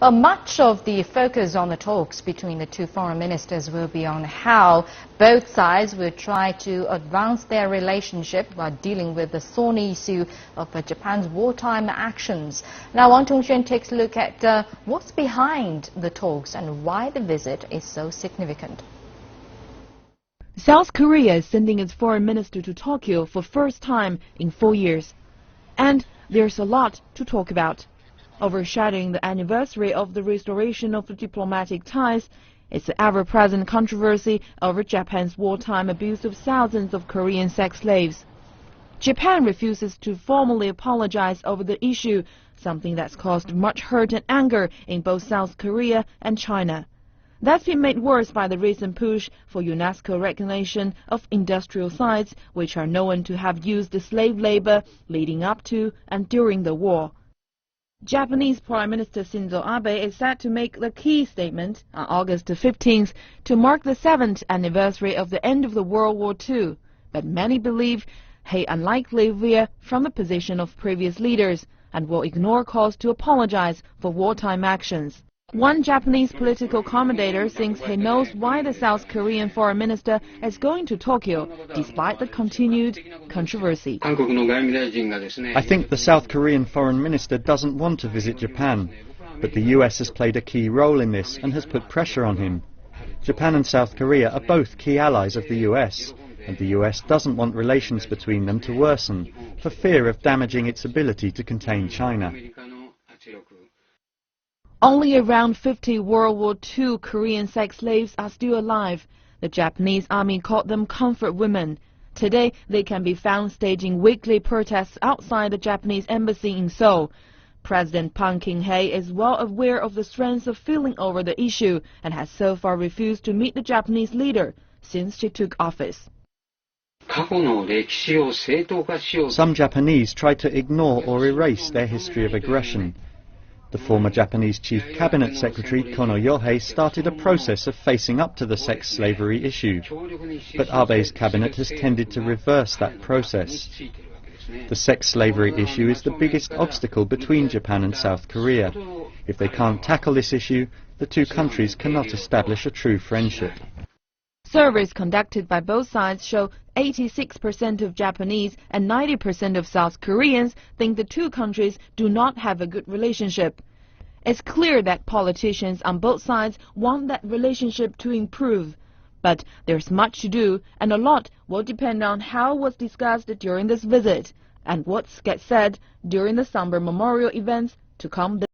Well, much of the focus on the talks between the two foreign ministers will be on how both sides will try to advance their relationship while dealing with the thorny issue of Japan's wartime actions. Now, Wang Tongxuan takes a look at what's behind the talks and why the visit is so significant. South Korea is sending its foreign minister to Tokyo for first time in 4 years. And there's a lot to talk about. Overshadowing the anniversary of the restoration of the diplomatic ties is the ever-present controversy over Japan's wartime abuse of thousands of Korean sex slaves. Japan refuses to formally apologize over the issue, something that's caused much hurt and anger in both South Korea and China. That's been made worse by the recent push for UNESCO recognition of industrial sites which are known to have used slave labor leading up to and during the war. Japanese Prime Minister Shinzo Abe is set to make the key statement on August 15th to mark the 7th anniversary of the end of the World War II, but many believe he unlikely veer from the position of previous leaders and will ignore calls to apologize for wartime actions. One Japanese political commentator thinks he knows why the South Korean foreign minister is going to Tokyo, despite the continued controversy. I think the South Korean foreign minister doesn't want to visit Japan, but the US has played a key role in this and has put pressure on him. Japan and South Korea are both key allies of the US, and the US doesn't want relations between them to worsen, for fear of damaging its ability to contain China. Only around 50 World War II Korean sex slaves are still alive. The Japanese army called them comfort women. Today, they can be found staging weekly protests outside the Japanese embassy in Seoul. President Park Geun-hye is well aware of the strength of feeling over the issue and has so far refused to meet the Japanese leader since she took office. Some Japanese try to ignore or erase their history of aggression. The former Japanese Chief Cabinet Secretary Kono Yohei started a process of facing up to the sex slavery issue, but Abe's cabinet has tended to reverse that process. The sex slavery issue is the biggest obstacle between Japan and South Korea. If they can't tackle this issue, the two countries cannot establish a true friendship. Surveys conducted by both sides show 86% of Japanese and 90% of South Koreans think the two countries do not have a good relationship. It's clear that politicians on both sides want that relationship to improve. But there's much to do, and a lot will depend on how was discussed during this visit and what gets said during the somber memorial events to come.